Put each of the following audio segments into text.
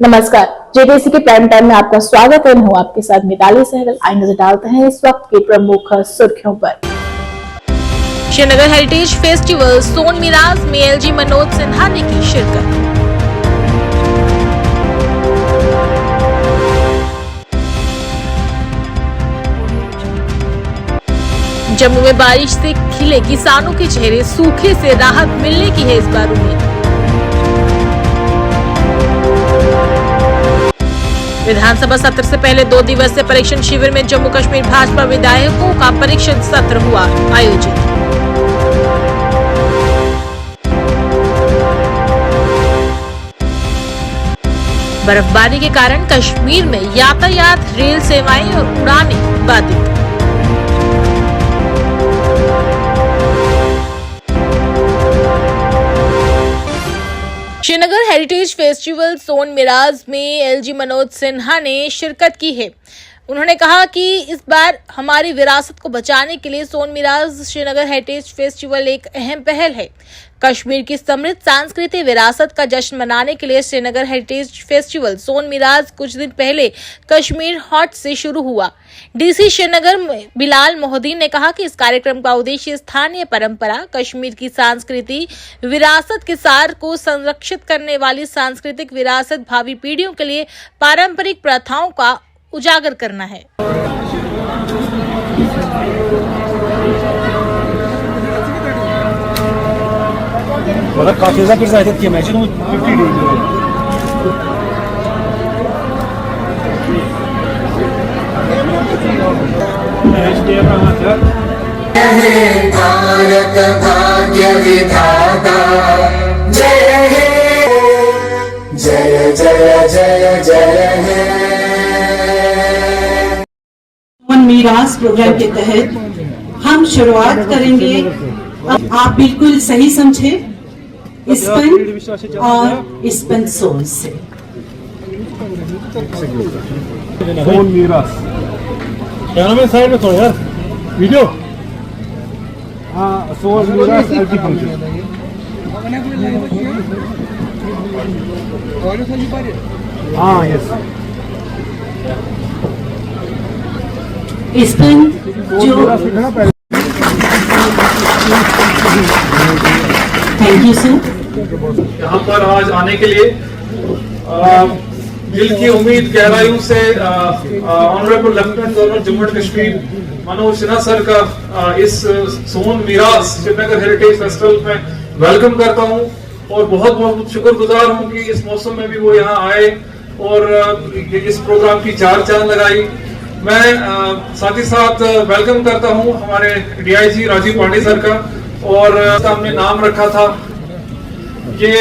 नमस्कार, जेटीसी के prime time में आपका स्वागत है। मैं हूं आपके साथ मिताली सहगल। आइए नजर डालते हैं इस वक्त की प्रमुख सुर्खियों पर। श्रीनगर हेरिटेज फेस्टिवल सोन मिराज में एलजी मनोज सिन्हा ने की शिरकत। जम्मू में बारिश से खिले किसानों के चेहरे, सूखे से राहत मिलने की है इस बार उम्मीद। विधानसभा सत्र से पहले 2 दिवसीय परीक्षण शिविर में जम्मू कश्मीर भाजपा विधायकों का परीक्षण सत्र हुआ आयोजित। बर्फबारी के कारण कश्मीर में यातायात, रेल सेवाएं और उड़ानें बाधित। श्रीनगर हेरिटेज फेस्टिवल सोन मिराज में एलजी मनोज सिन्हा ने शिरकत की है। उन्होंने कहा कि इस बार हमारी विरासत को बचाने के लिए सोन मिराज श्रीनगर हेरिटेज फेस्टिवल एक अहम पहल है। कश्मीर की समृद्ध सांस्कृतिक विरासत का जश्न मनाने के लिए श्रीनगर हेरिटेज फेस्टिवल सोन मिराज कुछ दिन पहले कश्मीर हॉट से शुरू हुआ। डीसी श्रीनगर बिलाल मोहद्दीन ने कहा कि इस कार्यक्रम का उद्देश्य स्थानीय परंपरा, कश्मीर की सांस्कृतिक विरासत के सार को संरक्षित करने वाली सांस्कृतिक विरासत भावी पीढ़ियों के लिए पारंपरिक प्रथाओं का उजागर करना है। काफी किया मैच 50 भारत भाग्य विधाता जय हे, जय जय जय जय हे। मिराज प्रोग्राम के तहत हम शुरुआत करेंगे। आप बिल्कुल सही समझे, स्पन और स्पन सोल से। सोन मिराज कैमरा साइड में थोड़ा यार वीडियो। हाँ, सोन मिराज एलटी फंक्शन। हाँ यस, स्पन जो थैंक यू सर यहाँ पर आज आने के लिए दिल की उम्मीद गहराइयों से honourable lieutenant governor Jammu and Kashmir Manoj Sinha sir का इस सोन मिराज श्रीनगर हेरिटेज फेस्टिवल में वेलकम करता हूँ और बहुत बहुत शुक्रगुजार हूँ कि इस मौसम में भी वो यहाँ आए और इस प्रोग्राम की चार चांद लगाई। मैं साथ ही साथ वेलकम करता हूँ हमारे डीआईजी राजीव पांडे सर का, और हमने नाम रखा था। ये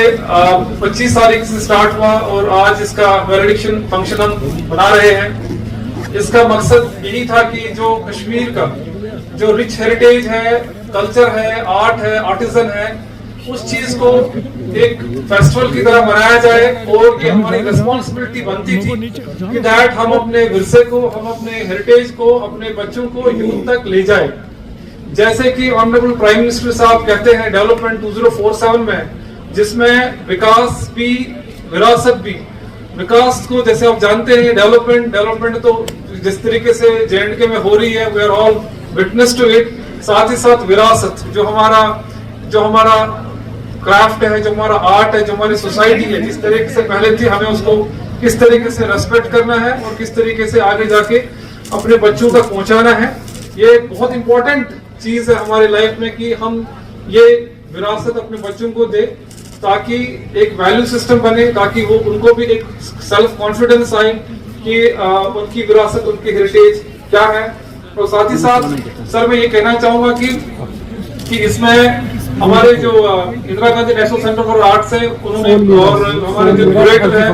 25 तारीख से स्टार्ट हुआ और आज इसका वैलिडेशन फंक्शन हम बना रहे हैं। इसका मकसद यही था कि जो कश्मीर का जो रिच हेरिटेज है, कल्चर है, आर्ट है, आर्टिजन है, उस चीज को एक फेस्टिवल की तरह मनाया जाए। और ये हमारी रिस्पॉन्सिबिलिटी बनती थी कि दैट हम अपने विरसे को, हम अपने हेरिटेज को, अपने बच्चों को यूथ तक ले जाए। जैसे कि ऑनरेबल प्राइम मिनिस्टर साहब कहते हैं डेवलपमेंट 2047 में, जिसमें विकास भी विरासत भी। विकास को जैसे आप जानते हैं, डेवलपमेंट तो जिस तरीके से जेएंडके में हो रही है, we are all witness to it. साथ ही साथ विरासत जो हमारा क्राफ्ट है, जो हमारा आर्ट है, जो हमारी सोसाइटी है, जिस तरीके से पहले थी, हमें उसको किस तरीके से रेस्पेक्ट करना है और किस तरीके से आगे जाके अपने बच्चों तक पहुंचाना है। ये बहुत इंपॉर्टेंट चीज है हमारे लाइफ में कि हम ये विरासत अपने बच्चों को दे, ताकि एक वैल्यू सिस्टम बने, ताकि वो उनको भी एक सेल्फ कॉन्फिडेंस आए कि उनकी विरासत, उनकी हेरिटेज क्या है। और साथ ही साथ सर मैं ये कहना चाहूंगा कि इसमें हमारे जो Indira Gandhi national centre for arts है, उन्होंने, और हमारे जो क्यूरेटर है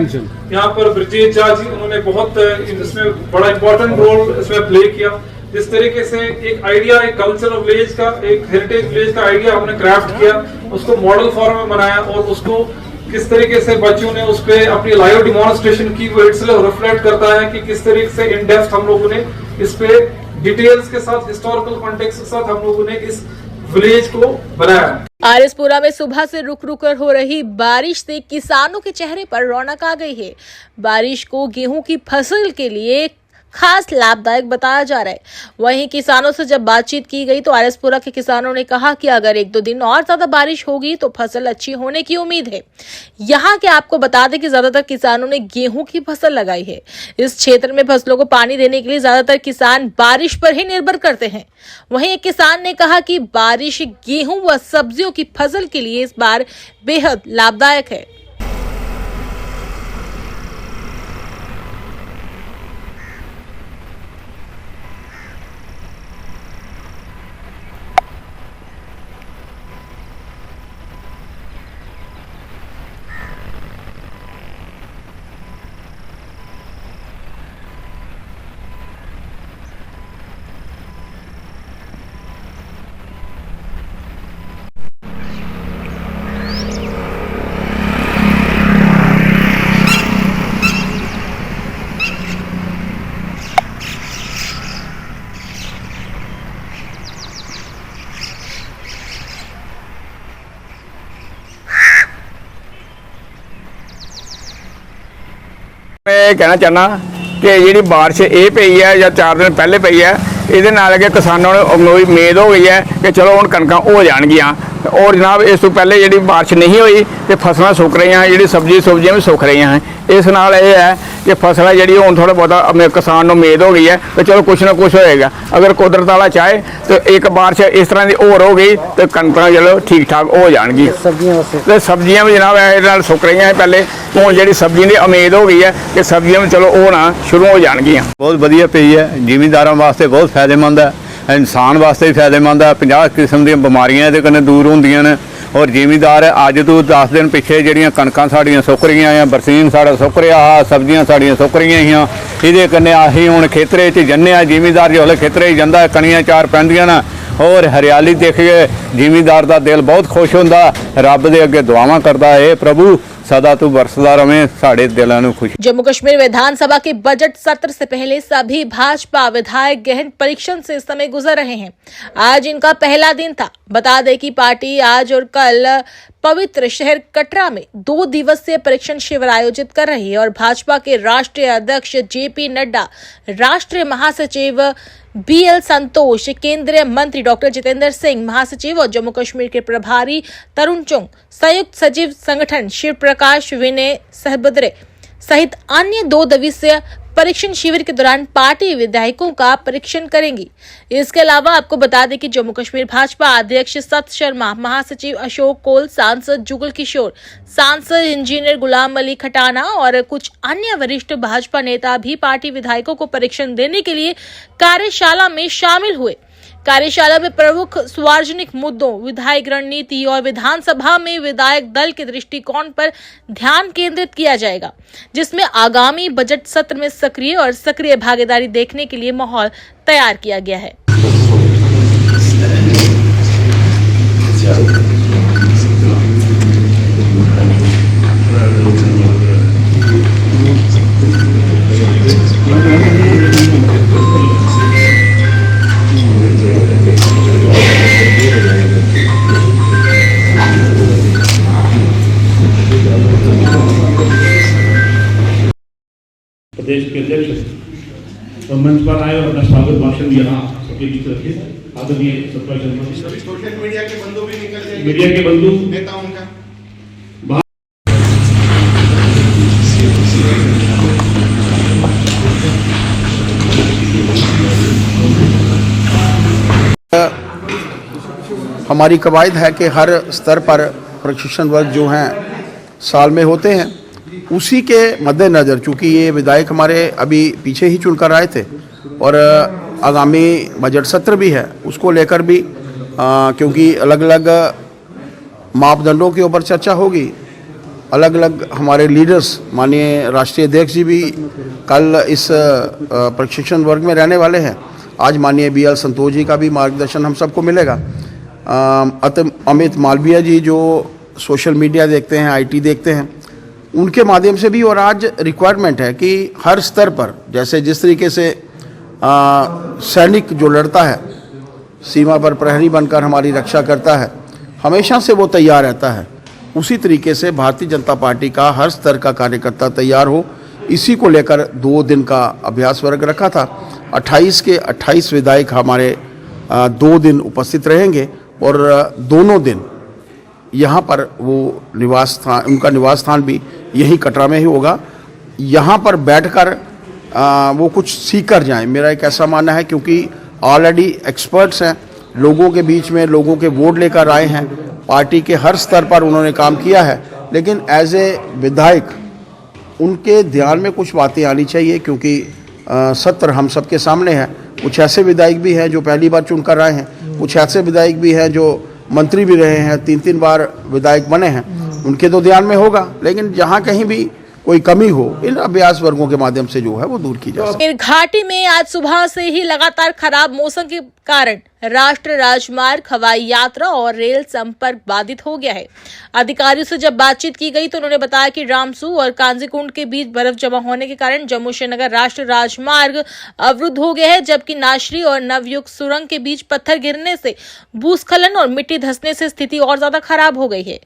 यहाँ पर ब्रजेश झा जी, उन्होंने बहुत इसमें बड़ा इंपॉर्टेंट रोल इसमें प्ले किया। जिस तरीके से एक आइडिया, एक कल्चरल विलेज का, एक हेरिटेज विलेज का आइडिया हमने क्राफ्ट किया, उसको मॉडल फॉर्म में बनाया और उसको किस तरीके से बच्चों ने उस पर अपनी लाइव डिमॉन्स्ट्रेशन की, वो इट्सेल्फ रिफ्लेक्ट करता है कि किस तरीके से इन डेप्थ हम लोगों ने इस पे डिटेल्स के साथ, हिस्टोरिकल कॉन्टेक्स्ट के साथ हम लोगों ने इस विलेज को बनाया। आरएसपुरा में सुबह से रुक रुक कर हो रही बारिश से किसानों के चेहरे पर रौनक आ गई है। बारिश को गेहूं की फसल के लिए खास लाभदायक बताया जा रहा है। वहीं किसानों से जब बातचीत की गई तो आरएसपुरा के किसानों ने कहा कि अगर 1-2 दिन और ज्यादा बारिश होगी तो फसल अच्छी होने की उम्मीद है। यहाँ के आपको बता दें कि ज्यादातर किसानों ने गेहूं की फसल लगाई है। इस क्षेत्र में फसलों को पानी देने के लिए ज्यादातर किसान बारिश पर ही निर्भर करते हैं। वहीं एक किसान ने कहा कि बारिश गेहूं व सब्जियों की फसल के लिए इस बार बेहद लाभदायक है। मैं कहना चाहना कि जी बारिश ये पई है या 4 दिन पहले पई है, ये अगे किसानों ने उम्मीद हो गई है कि चलो हम कणक हो जाएगियाँ। और जनाब इस तो पहले जी बारिश नहीं हुई तो फसल सुक रही हैं, जी सब्जियां भी सुक रही हैं। इस नाल ये है कि फसल जी हूँ थोड़ा बहुत किसान उम्मीद हो गई है कि चलो कुछ ना कुछ होएगा। अगर कुदरत वाला चाहे तो एक बारिश इस तरह की होर हो गई तो कणक चलो ठीक ठाक हो जाएगी। तो सब्जियां भी जनाब ये सुक रही हैं पहले, हूँ जी सब्जी की उम्मीद हो गई है कि सब्जियां भी चलो होना शुरू हो जाएगियाँ। बहुत वधिया पई है, जिमींदारों वास्ते बहुत फायदेमंद है, इंसान वास्ते भी फायदेमंद है। 50 किस्म दी बीमारियां इहदे कन्नै दूर होंदियां ने। और जिमींदार अज तो 10 दिन पिछे जिहड़ियां कणकां साड़ियां सुक रही हैं, बरसीन साड़ा सुक रहा, सब्जियां साड़ियां सुक रही हियां, इहदे कन्नै असीं हुण खेतरे च जन्ने आ। जिमींदार जिसले खेतरे च जांदा कणियां चार पैंदियां ना और हरियाली देख के जिमींदार दा दिल बहुत खुश होंदा, रब दे अगे दुआवां करदा है, प्रभु सदा तू बरसदा रहे साढ़े दिलों में खुशी। जम्मू कश्मीर विधानसभा के बजट सत्र से पहले सभी भाजपा विधायक गहन परीक्षण से इस समय गुजर रहे हैं। आज इनका पहला दिन था। बता दें कि पार्टी आज और कल पवित्र शहर कटरा में 2 दिवसीय परीक्षण शिविर आयोजित कर रही है और भाजपा के राष्ट्रीय अध्यक्ष JP नड्डा, राष्ट्रीय महासचिव BL संतोष, केंद्रीय मंत्री डॉक्टर जितेंद्र सिंह, महासचिव और जम्मू कश्मीर के प्रभारी तरुण चुंग, संयुक्त सचिव संगठन शिव प्रकाश विनय सहबद्रे सहित अन्य 2 दिवसीय परीक्षण शिविर के दौरान पार्टी विधायकों का परीक्षण करेंगी। इसके अलावा आपको बता दें कि जम्मू कश्मीर भाजपा अध्यक्ष सत शर्मा, महासचिव अशोक कोल, सांसद जुगल किशोर, सांसद इंजीनियर गुलाम अली खटाना और कुछ अन्य वरिष्ठ भाजपा नेता भी पार्टी विधायकों को परीक्षण देने के लिए कार्यशाला में शामिल हुए। कार्यशाला में प्रमुख सार्वजनिक मुद्दों, विधायक रणनीति और विधानसभा में विधायक दल के दृष्टिकोण पर ध्यान केंद्रित किया जाएगा, जिसमें आगामी बजट सत्र में सक्रिय भागीदारी देखने के लिए माहौल तैयार किया गया है। प्रदेश के अध्यक्ष और मंच पर आए और अपना स्वागत भाषण यहाँ सबके बीच रखे। आदरणीय सतपाल शर्मा जी, सोशल मीडिया के बंधु भी निकल जाएंगे, मीडिया के बंधु नेता उनका हमारी कवायद है कि हर स्तर पर प्रशिक्षण वर्ग जो हैं साल में होते हैं। उसी के मद्देनज़र चूँकि ये विधायक हमारे अभी पीछे ही चुनकर आए थे और आगामी बजट सत्र भी है, उसको लेकर भी क्योंकि अलग अलग मापदंडों के ऊपर चर्चा होगी। अलग अलग हमारे लीडर्स, माननीय राष्ट्रीय अध्यक्ष जी भी कल इस प्रशिक्षण वर्ग में रहने वाले हैं। आज माननीय BL संतोष जी का भी मार्गदर्शन हम सबको मिलेगा। अमित मालवीय जी जो सोशल मीडिया देखते हैं, IT देखते हैं, उनके माध्यम से भी। और आज रिक्वायरमेंट है कि हर स्तर पर जैसे जिस तरीके से सैनिक जो लड़ता है, सीमा पर प्रहरी बनकर हमारी रक्षा करता है, हमेशा से वो तैयार रहता है। उसी तरीके से भारतीय जनता पार्टी का हर स्तर का कार्यकर्ता तैयार हो, इसी को लेकर 2 दिन का अभ्यास वर्ग रखा था। 28 के 28 विधायक हमारे 2 दिन उपस्थित रहेंगे और दोनों दिन यहाँ पर वो निवास स्थान, उनका निवास स्थान भी यही कटरा में ही होगा। यहाँ पर बैठकर वो कुछ सीख कर जाएँ, मेरा एक ऐसा मानना है, क्योंकि ऑलरेडी एक्सपर्ट्स हैं, लोगों के बीच में लोगों के वोट लेकर आए हैं, पार्टी के हर स्तर पर उन्होंने काम किया है। लेकिन एज ए विधायक उनके ध्यान में कुछ बातें आनी चाहिए, क्योंकि सत्र हम सबके सामने है। कुछ ऐसे विधायक भी हैं जो पहली बार चुनकर आए हैं, कुछ ऐसे विधायक भी हैं जो मंत्री भी रहे हैं, 3-3 बार विधायक बने हैं, उनके तो ध्यान में होगा। लेकिन जहाँ कहीं भी कोई कमी हो, इन अभ्यास वर्गों के माध्यम से जो है वो दूर की जा सकती है। घाटी में आज सुबह से ही लगातार खराब मौसम के कारण राष्ट्रीय राजमार्ग, हवाई यात्रा और रेल संपर्क बाधित हो गया है। अधिकारियों से जब बातचीत की गई तो उन्होंने बताया कि रामसू और कांजीकुंड के बीच बर्फ जमा होने के कारण जम्मू श्रीनगर राष्ट्रीय राजमार्ग अवरुद्ध हो गया है, जबकि नाशरी और नवयुग सुरंग के बीच पत्थर गिरने से भूस्खलन और मिट्टी धंसने से स्थिति और ज्यादा खराब हो गई है।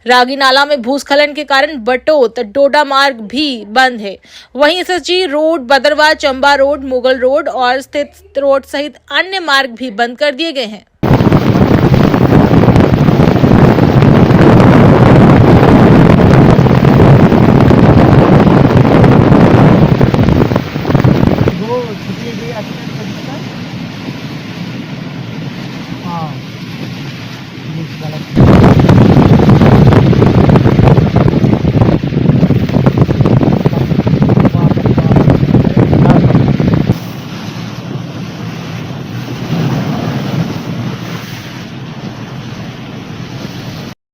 रागी नाला में भूस्खलन के कारण बटोत डोडा मार्ग भी बंद है। वहीं एसएसजी रोड, बदरवा, चंबा रोड, मुगल रोड और स्थित रोड सहित अन्य मार्ग भी बंद कर दिए गए हैं।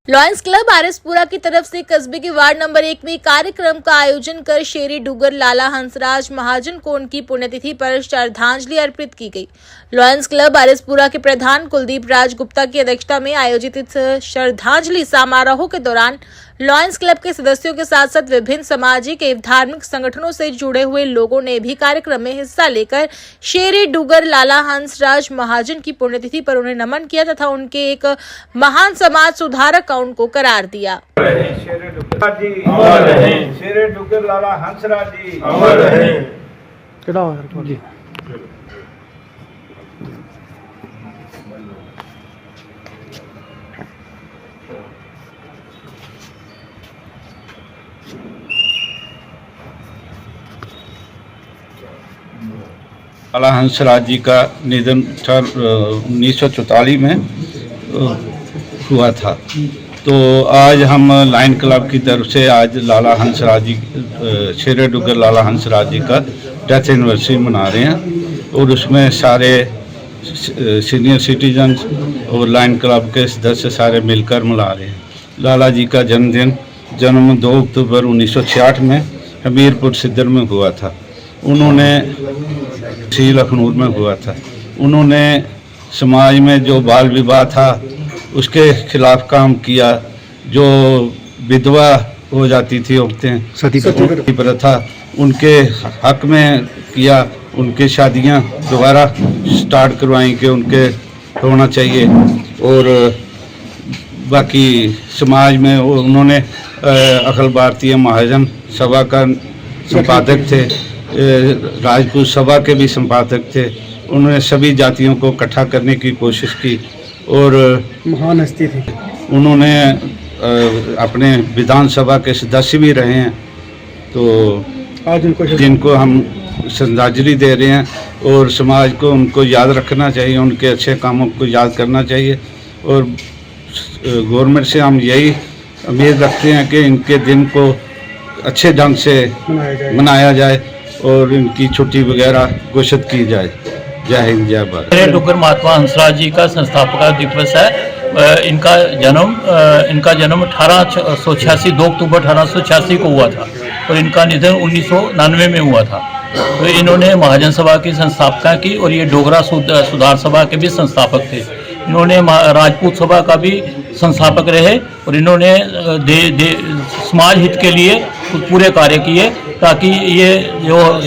लॉयंस क्लब आरएसपुरा की तरफ से कस्बे के वार्ड नंबर 1 में कार्यक्रम का आयोजन कर शेरी डुगर लाला हंसराज महाजन को उनकी पुण्यतिथि पर श्रद्धांजलि अर्पित की गई। लॉयंस क्लब आरएसपुरा के प्रधान कुलदीप राज गुप्ता की अध्यक्षता में आयोजित इस श्रद्धांजलि समारोह के दौरान लॉयंस क्लब के सदस्यों के साथ साथ विभिन्न सामाजिक एवं धार्मिक संगठनों से जुड़े हुए लोगों ने भी कार्यक्रम में हिस्सा लेकर शेरी डुगर लाला हंसराज महाजन की पुण्यतिथि पर उन्हें नमन किया तथा उनके एक महान समाज सुधारक का उनको करार दिया। शेरे डुगर लाला हंसराज जी अमर रहे। लाला हंसराज जी का निधन 1944 में हुआ था। तो आज हम लायन क्लब की तरफ से आज लाला हंसराज जी, शेरे डुगर लाला हंसराज जी का डेथ एनिवर्सरी मना रहे हैं और उसमें सारे सीनियर सिटीजन्स और लायन क्लब के सदस्य सारे मिलकर मना रहे हैं। लाला जी का जन्म 2 अक्टूबर 1966 में हमीरपुर सिद्दर में हुआ था। उन्होंने तहसील अखनूर में हुआ था। उन्होंने समाज में जो बाल विवाह था उसके खिलाफ काम किया। जो विधवा हो जाती थी औरतें, सती प्रथा, उनके हक में किया। उनकी शादियां दोबारा स्टार्ट करवाई कि उनके होना चाहिए। और बाकी समाज में उन्होंने अखिल भारतीय महाजन सभा का संपादक थे, राजपूत सभा के भी संपादक थे। उन्होंने सभी जातियों को इकट्ठा करने की कोशिश की और महान हस्ती थी। उन्होंने अपने विधानसभा के सदस्य भी रहे हैं। तो आज जिनको हम श्रद्धांजलि दे रहे हैं और समाज को उनको याद रखना चाहिए, उनके अच्छे कामों को याद करना चाहिए। और गवर्नमेंट से हम यही उम्मीद रखते हैं कि इनके दिन को अच्छे ढंग से मनाया जाए और इनकी छुट्टी वगैरह घोषित की जाए। जय हिंद, जय भारत। शेरे डुगर महात्मा हंसराज जी का संस्थापक दिवस है। इनका जन्म 1886 2 अक्टूबर 1886 को हुआ था और इनका निधन 1999 में हुआ था। तो इन्होंने महाजन सभा की संस्थापना की और ये डोगरा सुधार सभा के भी संस्थापक थे। इन्होंने राजपूत सभा का भी संस्थापक रहे और इन्होंने समाज हित के लिए पूरे कार्य किए ताकि ये जो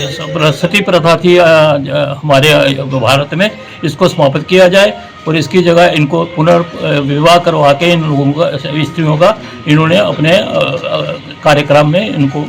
सती प्रथा थी हमारे भारत में, इसको समाप्त किया जाए और इसकी जगह इनको पुनर्विवाह करवा के इन लोगों का, स्त्रियों का, इन्होंने अपने कार्यक्रम में इनको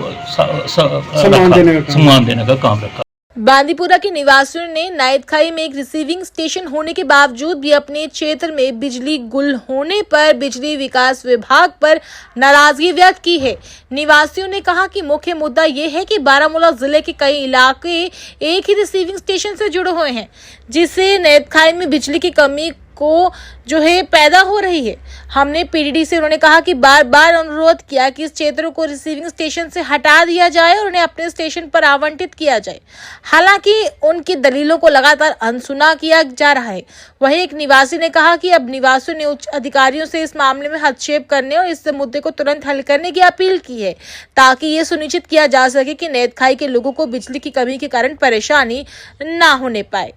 सम्मान देने का काम रखा। बांदीपुरा के निवासियों ने नाइदखाई में एक रिसीविंग स्टेशन होने के बावजूद भी अपने क्षेत्र में बिजली गुल होने पर बिजली विकास विभाग पर नाराजगी व्यक्त की है। निवासियों ने कहा कि मुख्य मुद्दा ये है कि बारामूला जिले के कई इलाके एक ही रिसीविंग स्टेशन से जुड़े हुए हैं, जिससे नाइदखाई में बिजली की कमी को जो है पैदा हो रही है। हमने पीडीडी से, उन्होंने कहा कि बार बार अनुरोध किया कि इस क्षेत्र को रिसीविंग स्टेशन से हटा दिया जाए और उन्हें अपने स्टेशन पर आवंटित किया जाए। हालांकि उनकी दलीलों को लगातार अनसुना किया जा रहा है। वहीं एक निवासी ने कहा कि अब निवासियों ने उच्च अधिकारियों से इस मामले में हस्तक्षेप करने और इस मुद्दे को तुरंत हल करने की अपील की है, ताकि ये सुनिश्चित किया जा सके कि नाइदखाई के लोगों को बिजली की कमी के कारण परेशानी न होने पाए।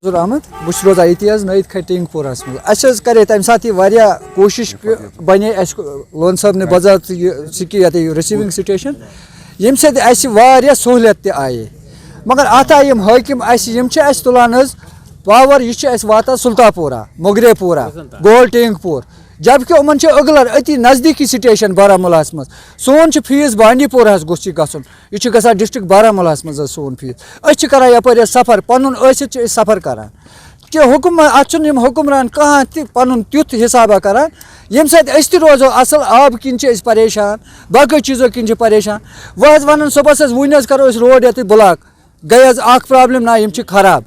अहमद बस रोजान ये नाइदखाई टिंगपुरस मज करे तम सात कोशिश बने लोन साहब ने बजात रिसीविंग स्टेशन यम सहूलियत आई, मगर अत आए हाकिम तुलान पावर यह वाता सुल्तानपुरा, मोगरेपुरा, गोल टिंगपुर, जबकि उमन अगलर अति नज़दीकी स्टेशन बारामूला मज। सोन फीस बांडीपोरा गोस गसन, यह ग डिस्ट्रिक्ट बारामूला मज सोन फीस। कर यप सफ़र पन सफ़र करान कि हुकुम अम हुक्मरान कहाँ पन तुथ हिसाबा करान यम सत रोजो असल आब किन परेशान, बाकी चीज़ों किन परेशान। वह वन सुबह वन करो रोड ये ब्लॉक गई अख प्रॉब्लम ना यम खराब,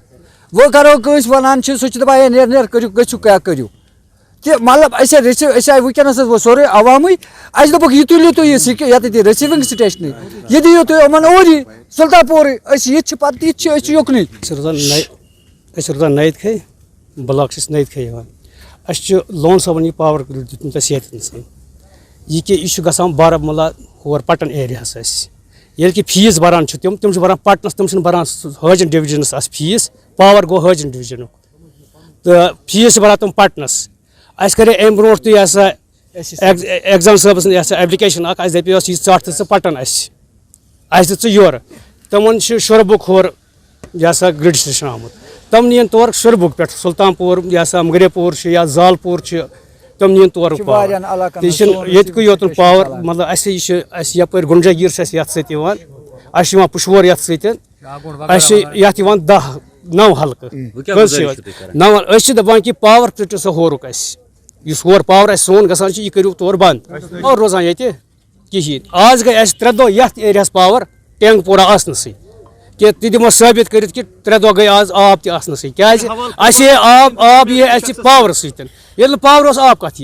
वो करो कस वन सह दपा नेर करू गु क्या करू कि मतलब वनस वो सोरे अवाम दोक यह तुलो तुम ये रिसीविंग स्टेशन यह दियो तुम ओरी सुल्तानपुर ये युकन रोजान नाइदखाई ब्लॉक नाइदखाई लोन साहब यह पावर दित सेहत यह कि यह गसान बारामूला और पटन एरियास ये कि फीस बरान तम बरान पटनस, तम बरान हाजन डिवीजनस फीस, पावर गो हाजन डिवीजन तो फीस बरान तम पटनस। अस करे अम ब्रो तुम एग्जाम साहबस एप्लिकेशन दपे चट तो पटन दित योर तमन शुरबुक होर यह ग्रिड स्टेशन आमुत, तम नीन तौर शुरबुक पे सुल्तानपुर यह मुगरेपुर या जालपुर तम नीन तौर ये योत पावर मतलब यप गुंजागिर सत पुशवर ये 10-9 हल्क 9 दपान कि पावर तुटो सो होरुक होर पावर सोन गसान यह करू तौर बंद और रोजान ये कहें। आज गई 3 दो ये एरिया पावर टेंगपुरा आसनसी कि तह दिमो साबित कर 3 दो गई आज आब तसनसी क्या आब ये पावर सत पावर आब कत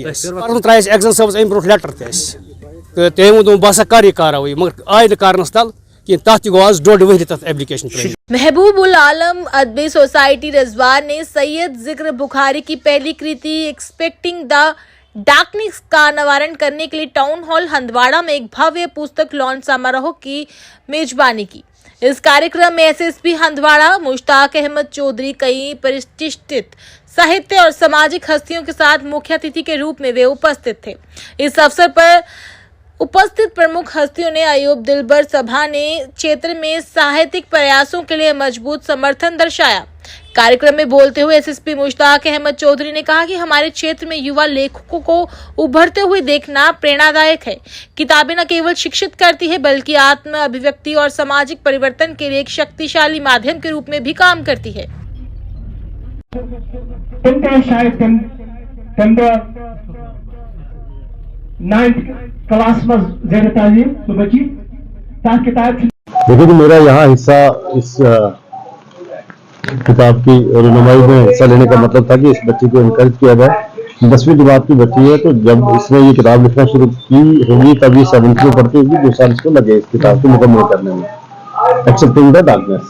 त्रा एग्जाम साहब अम ब्रो लेटर तो तम दोप बह कर यह कार्रवाई, मगर आय करनस तल कि तथ गो आज 1.5 वहरी तथ एप्लीकेशन। महबूब उल आलम अदबी सोसाइटी रजवार ने सैयद जिक्र बुखारी की पहली कृति एक्सपेक्टिंग द डार्कनेस का अनावरण करने के लिए टाउन हॉल हंदवाड़ा में एक भव्य पुस्तक लॉन्च समारोह की मेजबानी की। इस कार्यक्रम में एसएसपी हंदवाड़ा मुश्ताक अहमद चौधरी, कई प्रतिष्ठित साहित्य और सामाजिक हस्तियों के साथ मुख्य अतिथि के रूप में वे उपस्थित थे। इस अवसर पर उपस्थित प्रमुख हस्तियों ने अयूब दिलबर सभा ने क्षेत्र में साहित्यिक प्रयासों के लिए मजबूत समर्थन दर्शाया। कार्यक्रम में बोलते हुए एसएसपी मुश्ताक अहमद चौधरी ने कहा कि हमारे क्षेत्र में युवा लेखकों को उभरते हुए देखना प्रेरणादायक है। किताबें न केवल शिक्षित करती है बल्कि आत्म अभिव्यक्ति और सामाजिक परिवर्तन के लिए एक शक्तिशाली माध्यम के रूप में भी काम करती है। देखिए कि मेरा यहाँ हिस्सा इस किताब की रुनुमाई में हिस्सा लेने का मतलब था कि इस बच्चे को इनकरेज किया जाए। 10वीं जमात की बच्ची है, तो जब इसने ये किताब लिखना शुरू की होगी तब ये 7th में पढ़ती होगी, 2 साल इसको लगे इस किताब को मुकम्मल करने में। एक्सेप्टिंग द डार्कनेस,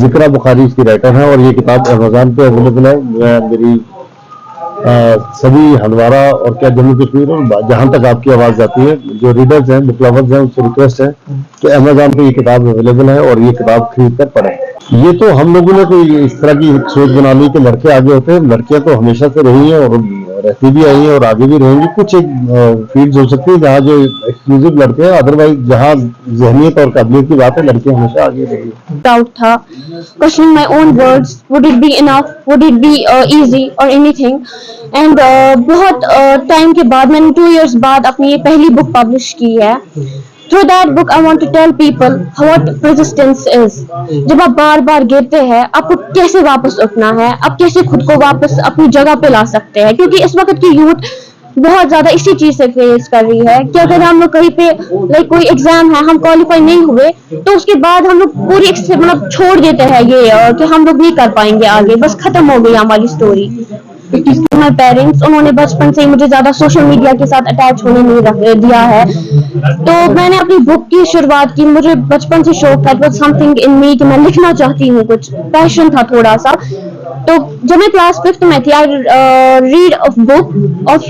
जिक्रा बुखारी इसकी राइटर है और ये किताब अमेज़न पे अवेलेबल है। मेरी सभी हंदवाड़ा और क्या जम्मू कश्मीर और जहाँ तक आपकी आवाज़ जाती है, जो रीडर्स हैं, बुक लवर्स हैं, उनसे रिक्वेस्ट है कि अमेज़न पे ये किताब अवेलेबल है और ये किताब खरीद कर पढ़ें। ये तो हम लोगों ने कोई इस तरह की सोच बना ली कि लड़के आगे होते हैं, लड़कियां तो हमेशा से रही हैं और रहती भी आई है और आगे भी रहेंगी। कुछ एक फील्ड हो सकती है जहाँ जो एक्सक्लूसिव लड़के हैं, अदरवाइज जहाँ जहनियत और काबिलियत की बात है लड़के हमेशा आगे रहेंगे। डाउट था, questioning my own words, would it be enough, would it be easy और एनीथिंग। एंड बहुत टाइम के बाद मैंने 2 years बाद अपनी ये पहली बुक पब्लिश की है। Through that book, I want to tell people what persistence is. जब आप बार बार गिरते हैं, आपको कैसे वापस उठना है, आप कैसे खुद को वापस अपनी जगह पे ला सकते हैं। क्योंकि इस वक्त की यूथ बहुत ज्यादा इसी चीज से फेस कर रही है कि अगर हम लोग कहीं पे लाइक कोई एग्जाम है, हम क्वालिफाई नहीं हुए तो उसके बाद हम लोग पूरी मतलब छोड़ देते हैं ये कि हम लोग नहीं कर पाएंगे आगे, बस खत्म हो गई हमारी स्टोरी। माय पेरेंट्स, उन्होंने बचपन से ही मुझे ज्यादा सोशल मीडिया के साथ अटैच होने नहीं दिया है, तो मैंने अपनी बुक की शुरुआत की। मुझे बचपन से शौक था, इट वाज समथिंग इन मी कि मैं लिखना चाहती हूँ, कुछ पैशन था थोड़ा सा। तो जब मैं क्लास 5th में थी, I read a book of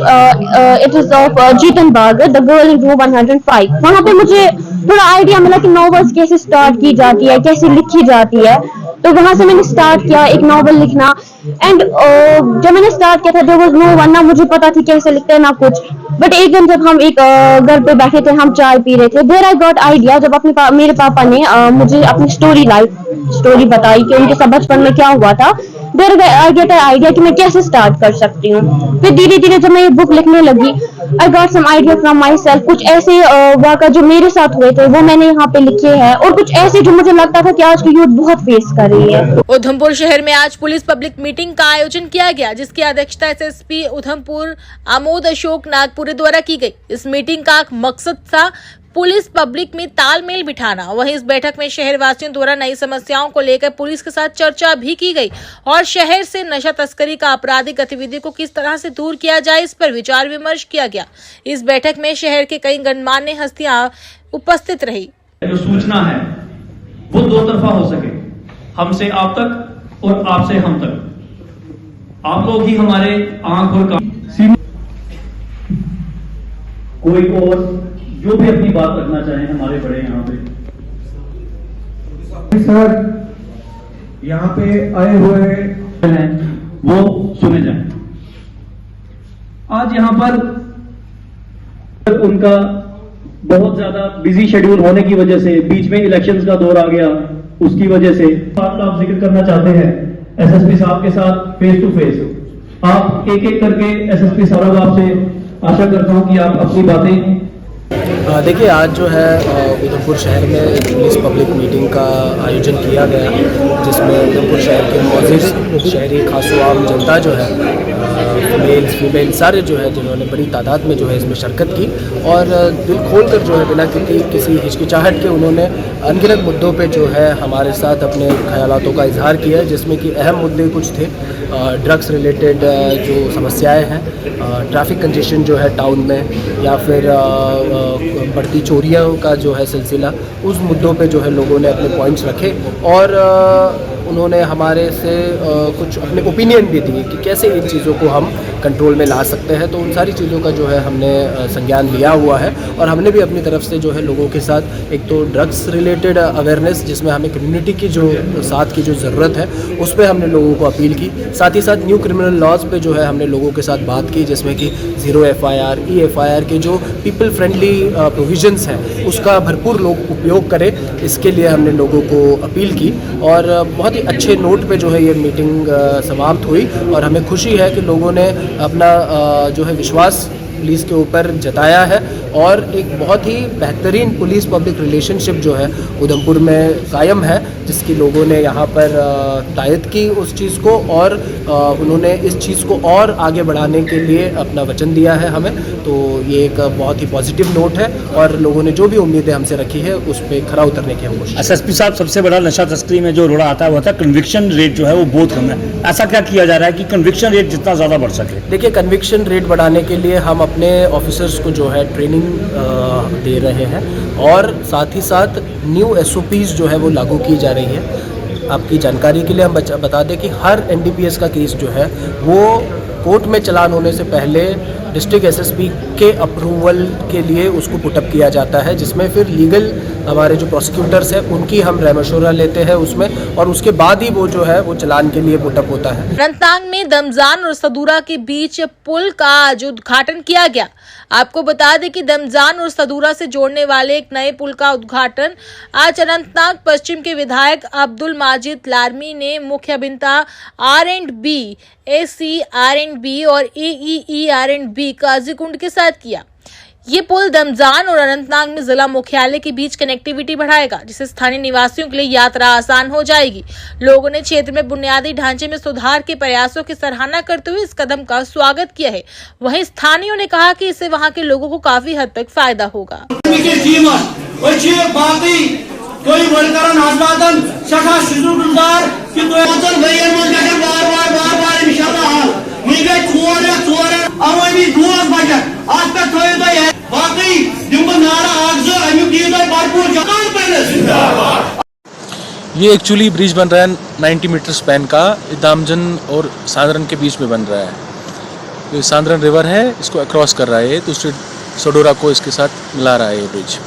it is of Jitan बागर, द गर्ल इन रूम 105। वहां पे मुझे थोड़ा आइडिया मिला कि नॉवेल्स कैसे स्टार्ट की जाती है, कैसे लिखी जाती है। तो वहां से मैंने स्टार्ट किया एक नॉवल लिखना। एंड जब मैंने स्टार्ट किया था, देयर वाज नो वन, ना मुझे पता थी कैसे लिखते हैं ना कुछ। बट एक दिन जब हम एक घर पे बैठे थे, हम चाय पी रहे थे, देयर आई गॉट आइडिया। जब मेरे पापा ने मुझे अपनी लाइफ स्टोरी बताई कि उनके साथ बचपन में क्या हुआ था, there I get an idea कि मैं कैसे स्टार्ट कर सकती हूँ। फिर धीरे धीरे जब मैं ये बुक लिखने लगी, I got some idea from myself. कुछ ऐसे वाक़या जो मेरे साथ हुए थे वो मैंने यहाँ पे लिखे हैं, और कुछ ऐसे जो मुझे लगता था कि आज की यूथ बहुत फेस कर रही है। उधमपुर शहर में आज पुलिस पब्लिक मीटिंग का आयोजन किया गया, जिसकी अध्यक्षता एसएसपी उधमपुर आमोद अशोक नागपुरे द्वारा की गई। इस मीटिंग का मकसद था पुलिस पब्लिक में तालमेल बिठाना। वहीं इस बैठक में शहर वासियों द्वारा नई समस्याओं को लेकर पुलिस के साथ चर्चा भी की गई और शहर से नशा तस्करी का आपराधिक गतिविधि को किस तरह से दूर किया जाए, इस पर विचार विमर्श किया गया। इस बैठक में शहर के कई गणमान्य हस्तियां उपस्थित रही। जो सूचना है वो दो तरफा हो सके, हमसे आप तक और आपसे हम तक। आप लोग ही हमारे आंख और कान। कोई और जो भी अपनी बात रखना चाहें, हमारे बड़े यहाँ पे सर यहाँ पे आए हुए हैं वो सुने जाएं। आज यहाँ पर उनका बहुत ज्यादा बिजी शेड्यूल होने की वजह से, बीच में इलेक्शंस का दौर आ गया, उसकी वजह से बात आप जिक्र करना चाहते हैं एसएसपी साहब के साथ फेस टू फेस। आप एक एक करके एसएसपी साहब, आपसे आशा करता हूं कि आप अपनी बातें। देखिए, आज जो है उधमपुर शहर में एक पुलिस पब्लिक मीटिंग का आयोजन किया गया, जिसमें उधमपुर शहर के मौजूद शहरी खासोआम जनता जो है, मेल फीमेल सारे जो है, जिन्होंने बड़ी तादाद में जो है इसमें शिरकत की और दिल खोल कर जो है बिना किसी हिचकिचाहट के उन्होंने अनगिनत मुद्दों पे जो है हमारे साथ अपने ख्यालातों का इजहार किया, जिसमें कि अहम मुद्दे कुछ थे। ड्रग्स रिलेटेड जो समस्याएं हैं, ट्रैफिक कंजेशन जो है टाउन में, या फिर बढ़ती चोरियों का जो है सिलसिला, उस मुद्दों पे जो है लोगों ने अपने पॉइंट्स रखे और उन्होंने हमारे से कुछ अपने ओपिनियन भी दिए कि कैसे इन चीज़ों को हम कंट्रोल में ला सकते हैं। तो उन सारी चीज़ों का जो है हमने संज्ञान लिया हुआ है और हमने भी अपनी तरफ से जो है लोगों के साथ एक तो ड्रग्स रिलेटेड अवेयरनेस, जिसमें हमें कम्युनिटी की जो साथ की जो ज़रूरत है उस पर हमने लोगों को अपील की। साथ ही साथ न्यू क्रिमिनल लॉज पे जो है हमने लोगों के साथ बात की, जिसमें कि 0 FIR, EFIR के जो पीपल फ्रेंडली प्रोविजंस हैं उसका भरपूर लोग उपयोग करें, इसके लिए हमने लोगों को अपील की। और बहुत ही अच्छे नोट पे जो है ये मीटिंग समाप्त हुई और हमें खुशी है कि लोगों ने अपना जो है विश्वास पुलिस के ऊपर जताया है और एक बहुत ही बेहतरीन पुलिस पब्लिक रिलेशनशिप जो है उधमपुर में कायम है, जिसकी लोगों ने यहाँ पर तायद की उस चीज़ को और उन्होंने इस चीज़ को और आगे बढ़ाने के लिए अपना वचन दिया है हमें। तो ये एक बहुत ही पॉजिटिव नोट है और लोगों ने जो भी उम्मीदें हमसे रखी है उस पर खरा उतरने की हम कोशिश। एसएसपी साहब, सबसे बड़ा नशा तस्करी में जो रोड़ा आता है वो था कन्विक्शन रेट जो है वो बहुत कम है। ऐसा क्या किया जा रहा है कि कन्विक्शन रेट जितना ज़्यादा बढ़ सके? देखिए, कन्विक्शन रेट बढ़ाने के लिए हम अपने ऑफिसर्स को जो है ट्रेनिंग दे रहे हैं और साथ ही साथ न्यू SOPs जो है वो लागू की जा रही है। आपकी जानकारी के लिए हम बता दें कि हर NDPS का केस जो है वो कोर्ट में चालान होने से पहले डिस्ट्रिक्ट एसएसपी के अप्रूवल के लिए उसको पुटअप किया जाता है, जिसमें फिर लीगल हमारे जो प्रोसिक्यूटर्स हैं उनकी हम राय मशवरा लेते हैं उसमें, और उसके बाद ही वो जो है वो चालान के लिए पुटअप होता है। अनंतनाग में दमजान और सदूरा के बीच पुल का आज उद्घाटन किया गया। आपको बता दें कि दमजान और सदूरा से जोड़ने वाले एक नए पुल का उद्घाटन आज अनंतनाग पश्चिम के विधायक अब्दुल माजिद लारमी ने मुख्य अभियंता R&B, AC R&B और AEE R&B काजीकुंड के साथ किया। ये पुल दमजान और अनंतनाग में जिला मुख्यालय के बीच कनेक्टिविटी बढ़ाएगा, जिससे स्थानीय निवासियों के लिए यात्रा आसान हो जाएगी। लोगों ने क्षेत्र में बुनियादी ढांचे में सुधार के प्रयासों की सराहना करते हुए इस कदम का स्वागत किया है। वहीं स्थानीयों ने कहा कि इससे वहां के लोगों को काफी हद तक फायदा होगा। ये एक्चुअली ब्रिज बन रहा है 90 मीटर स्पैन का, दामजन और सांदरन के बीच में बन रहा है। ये सांदरन रिवर है, इसको क्रॉस कर रहा है, तो सडोरा को इसके साथ मिला रहा है ये ब्रिज।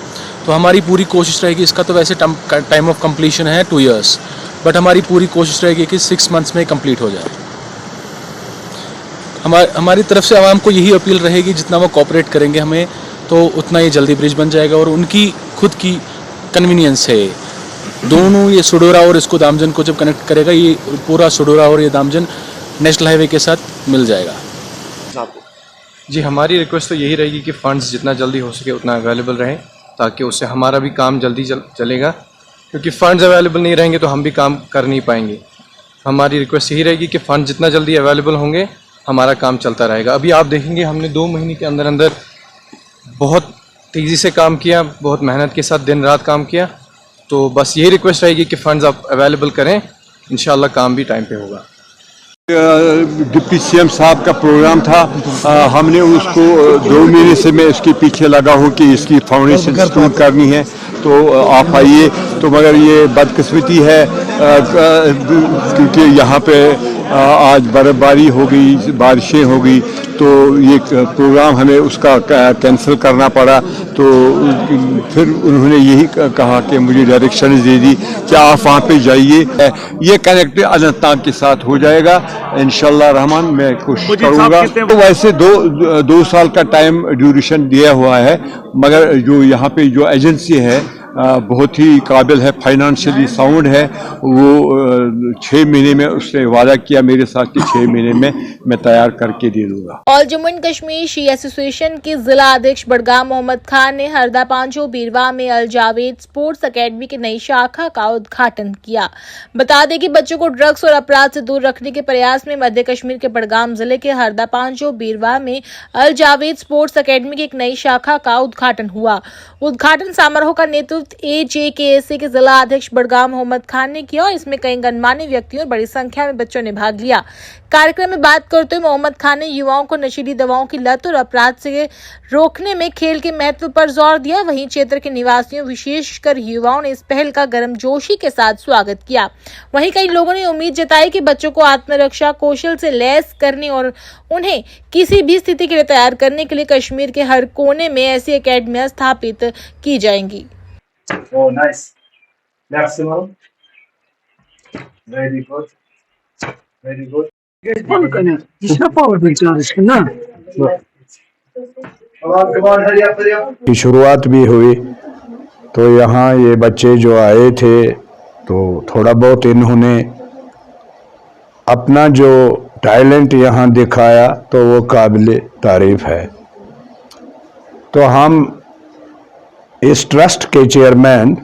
तो हमारी पूरी कोशिश रहेगी, इसका तो वैसे टाइम ऑफ कंप्लीशन है 2 इयर्स, बट हमारी पूरी कोशिश रहेगी कि 6 मंथ्स में कंप्लीट हो जाए। हमारी तरफ से आवाम को यही अपील रहेगी, जितना वो कोऑपरेट करेंगे हमें तो उतना ही जल्दी ब्रिज बन जाएगा, और उनकी खुद की कन्वीनियंस है। दोनों ये सडोरा और इसको दामजन को जब कनेक्ट करेगा, ये पूरा सडोरा और ये दामजन नेशनल हाईवे के साथ मिल जाएगा। जी, हमारी रिक्वेस्ट तो यही रहेगी कि फ़ंड्स जितना जल्दी हो सके उतना अवेलेबल रहें, ताकि उससे हमारा भी काम जल्दी चलेगा, क्योंकि फ़ंड्स अवेलेबल नहीं रहेंगे तो हम भी काम कर नहीं पाएंगे। हमारी रिक्वेस्ट यही रहेगी कि फ़ंड जितना जल्दी अवेलेबल होंगे हमारा काम चलता रहेगा। अभी आप देखेंगे हमने 2 महीने के अंदर अंदर बहुत तेज़ी से काम किया, बहुत मेहनत के साथ दिन रात काम किया। तो बस यही रिक्वेस्ट रहेगी कि फ़ंड्स आप अवेलेबल करें, इंशाल्लाह काम भी टाइम पे होगा। डिप्टी सीएम साहब का प्रोग्राम था, हमने उसको 2 महीने से मैं इसके पीछे लगा हूँ कि इसकी फाउंडेशन स्टोर करनी है, तो आप आइए। तो मगर ये बदकिस्मती है क्योंकि यहाँ पे आज बर्फबारी हो गई, बारिशें हो गई, तो ये प्रोग्राम हमें उसका कैंसिल करना पड़ा। तो फिर उन्होंने यही कहा कि मुझे डायरेक्शन दे दी कि आप वहाँ पे जाइए, ये कनेक्ट अनंतनाग के साथ हो जाएगा इंशाल्लाह रहमान। मैं कोशिश करूँगा। तो वैसे 2 साल का टाइम ड्यूरेशन दिया हुआ है, मगर जो यहाँ पे जो एजेंसी है बहुत ही काबिल है, फाइनेंशियली साउंड है। वो 6 महीने में उसने वादा किया मेरे साथ कि 6 महीने में मैं तैयार करके दे दूंगा। All Jammu and Kashmir she association के जिला अध्यक्ष बडगाम मोहम्मद खान ने हरदा पांचो बीरवा में अल जावेद स्पोर्ट्स अकेडमी की नई शाखा का उद्घाटन किया। बता दें कि बच्चों को ड्रग्स और अपराध से दूर रखने के प्रयास में मध्य कश्मीर के बडगाम जिले के हरदा पांचो बीरवा में अल जावेद स्पोर्ट्स अकेडमी की एक नई शाखा का उद्घाटन हुआ। उद्घाटन समारोह का नेतृत्व AJKSA के जिला अध्यक्ष बडगाम मोहम्मद खान ने किया और इसमें कई गणमान्य व्यक्तियों और बड़ी संख्या में बच्चों ने भाग लिया। कार्यक्रम में बात करते हुए मोहम्मद खान ने युवाओं को नशीली दवाओं की लत और अपराध से रोकने में खेल के महत्व पर जोर दिया। वहीं क्षेत्र के निवासियों विशेषकर युवाओं ने इस पहल का गर्मजोशी के साथ स्वागत किया। वहीं कई लोगों ने उम्मीद जताई कि बच्चों को आत्मरक्षा कौशल से लैस करने और उन्हें किसी भी स्थिति के लिए तैयार करने के लिए कश्मीर के हर कोने में ऐसी अकेडमियां स्थापित की जाएंगी। Oh, nice. Merci, ma'am. Very good. Very good. की शुरुआत भी हुई, तो यहाँ ये बच्चे जो आए थे तो थोड़ा बहुत इन्होंने अपना जो टैलेंट यहाँ दिखाया तो वो काबिल तारीफ है। तो हम इस ट्रस्ट के चेयरमैन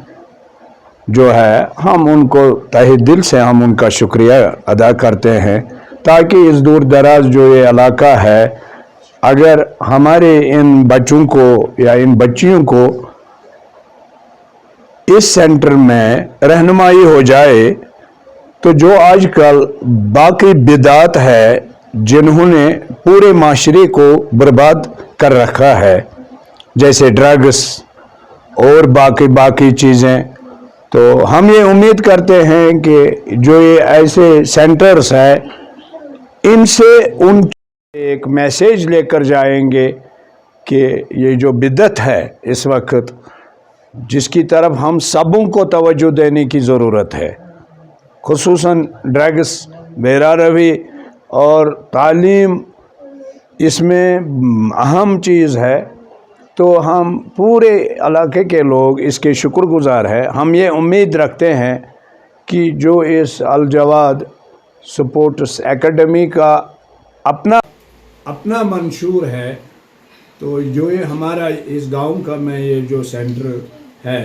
जो है, हम उनको तहे दिल से हम उनका शुक्रिया अदा करते हैं, ताकि इस दूर दराज जो ये इलाका है, अगर हमारे इन बच्चों को या इन बच्चियों को इस सेंटर में रहनुमाई हो जाए, तो जो आजकल बाकी बिदात है जिन्होंने पूरे माशरे को बर्बाद कर रखा है, जैसे ड्रग्स और बाकी चीज़ें, तो हम ये उम्मीद करते हैं कि जो ये ऐसे सेंटर्स हैं, इनसे उन एक मैसेज लेकर जाएंगे कि ये जो बिदत है इस वक्त, जिसकी तरफ हम सबों को तवज्जो देने की ज़रूरत है, खुसूसन ड्रग्स, बेरा रवी और तालीम इसमें अहम चीज़ है। तो हम पूरे इलाके के लोग इसके शुक्रगुजार हैं। हम ये उम्मीद रखते हैं कि जो इस अल जवाद स्पोर्ट्स एकेडमी का अपना मंशूर है, तो जो ये हमारा इस गांव का में ये जो सेंटर है,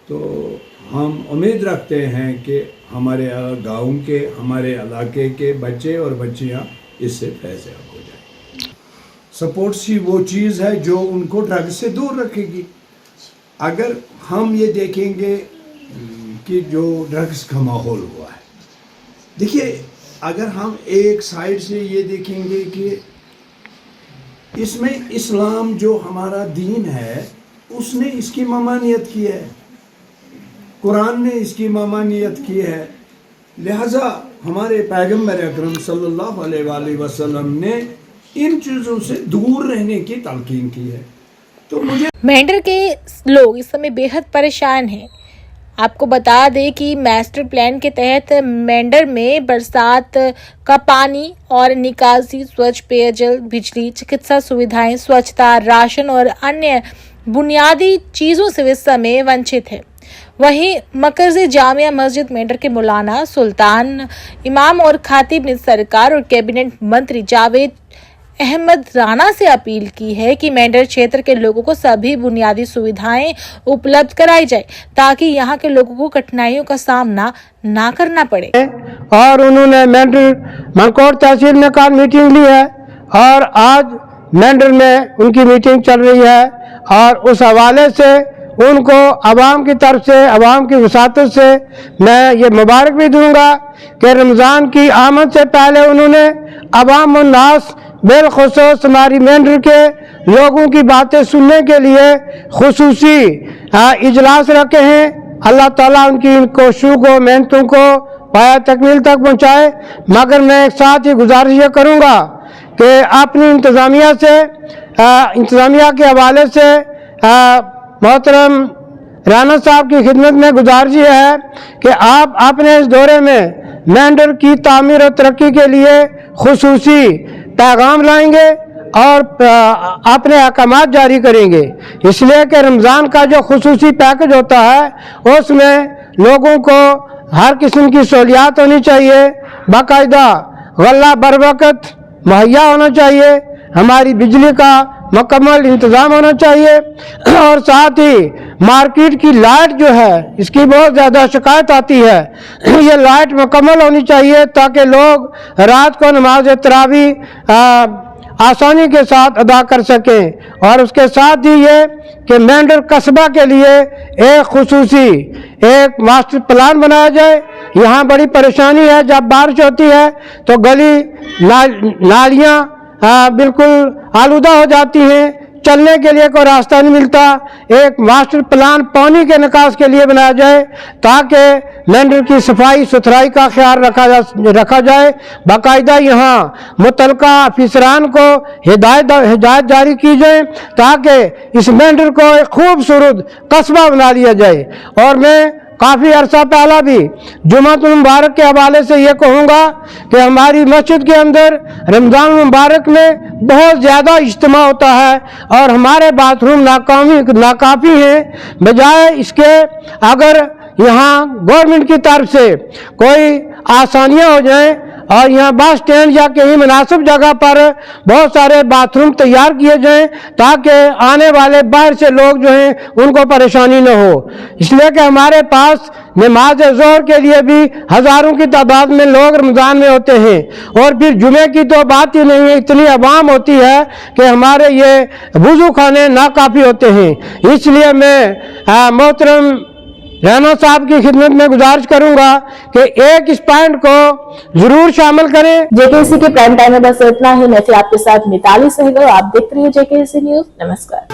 तो हम उम्मीद रखते हैं कि हमारे गांव के, हमारे इलाके के बच्चे और बच्चियां इससे फैज़याब हो जाए। स्पोर्ट्स ही वो चीज़ है जो उनको ड्रग से दूर रखेगी। अगर हम ये देखेंगे कि जो ड्रग्स का माहौल हुआ है, देखिए अगर हम एक साइड से ये देखेंगे कि इसमें इस्लाम जो हमारा दीन है उसने इसकी ममानियत की है, कुरान ने इसकी ममानियत की है, लिहाजा हमारे पैगम्बर अकरम सल्लल्लाहु अलैहि वसल्लम ने इन चीज़ों से दूर रहने की तलकीन की है। तो मुझे मेंढर के लोग इस समय बेहद परेशान हैं। आपको बता दें कि मास्टर प्लान के तहत मेंढर में बरसात का पानी और निकासी, स्वच्छ पेयजल, बिजली, चिकित्सा सुविधाएं, स्वच्छता, राशन और अन्य बुनियादी चीजों से इस समय वंचित है। वहीं मरकज़ी जामिया मस्जिद मेंढर के मौलाना सुल्तान इमाम और खातिब ने सरकार और कैबिनेट मंत्री जावेद अहमद राणा से अपील की है कि मेंढर क्षेत्र के लोगों को सभी बुनियादी सुविधाएं उपलब्ध कराई जाए ताकि यहां के लोगों को कठिनाइयों का सामना ना करना पड़े। और उन्होंने मेंढर मनकोट तहसील में कल मीटिंग ली है और आज मेंढर में उनकी मीटिंग चल रही है और उस हवाले से उनको अवाम की तरफ से, अवाम की वसातत से मैं ये मुबारक भी दूंगा कि रमज़ान की आमद से पहले उन्होंने अवाम उन्नास बिलखुसूस हमारी मेंढर के लोगों की बातें सुनने के लिए खुसूसी इजलास रखे हैं। अल्लाह ताला उनकी इन कोशिशों को, मेहनतों को पाया तकमील तक पहुँचाए। मगर मैं एक साथ ही गुजारिश ये करूँगा कि अपनी इंतज़ामिया से, इंतज़ामिया के हवाले से मोहतरम राना साहब की खिदमत में गुजारिश है कि आप अपने इस दौरे में मेंढर की तामीर और तरक्की के लिए खुसूसी पैगाम लाएंगे और अपने अहकामात जारी करेंगे। इसलिए कि रमज़ान का जो खुसूसी पैकेज होता है उसमें लोगों को हर किस्म की सहूलियात होनी चाहिए, बाकायदा गल्ला बर वक्त मुहैया होना चाहिए, हमारी बिजली का मुकम्मल इंतज़ाम होना चाहिए और साथ ही मार्केट की लाइट जो है इसकी बहुत ज़्यादा शिकायत आती है, ये लाइट मुकम्मल होनी चाहिए ताकि लोग रात को नमाज तरावी आसानी के साथ अदा कर सकें। और उसके साथ ही ये कि मेंढर कस्बा के लिए एक खुसूसी एक मास्टर प्लान बनाया जाए। यहाँ बड़ी परेशानी है, जब बारिश होती है तो गली नालियाँ बिल्कुल आलूदा हो जाती हैं, चलने के लिए कोई रास्ता नहीं मिलता। एक मास्टर प्लान पानी के निकास के लिए बनाया जाए ताकि मेंढर की सफाई सुथराई का ख्याल रखा जाए। बाकायदा यहाँ मुतलका अफसरान को हिदायत जारी की जाए ताकि इस मेंढर को एक खूबसूरत कस्बा बना लिया जाए। और मैं काफ़ी अरसा पहला भी जुमातुल मुबारक के हवाले से ये कहूँगा कि हमारी मस्जिद के अंदर रमज़ान मुबारक में बहुत ज़्यादा इज्तिमा होता है और हमारे बाथरूम नाकाफ़ी हैं। बजाय इसके अगर यहाँ गवर्नमेंट की तरफ से कोई आसानियाँ हो जाएं और यहाँ बस स्टैंड या कहीं मुनासिब जगह पर बहुत सारे बाथरूम तैयार किए जाएं ताकि आने वाले बाहर से लोग जो हैं उनको परेशानी न हो। इसलिए कि हमारे पास नमाज ज़ोहर के लिए भी हज़ारों की तादाद में लोग रमज़ान में होते हैं और फिर जुमे की तो बात ही नहीं है, इतनी आवाम होती है कि हमारे ये वुज़ू खाने नाकाफ़ी होते हैं। इसलिए मैं मोहतरम राना साहब की खिदमत में गुजारिश करूंगा कि एक इस पॉइंट को जरूर शामिल करें। जेकेसी के प्राइम टाइम में बस इतना ही। मैं थी आपके साथ मिताली सहगल। आप देखते रहिए जेकेसी न्यूज। नमस्कार।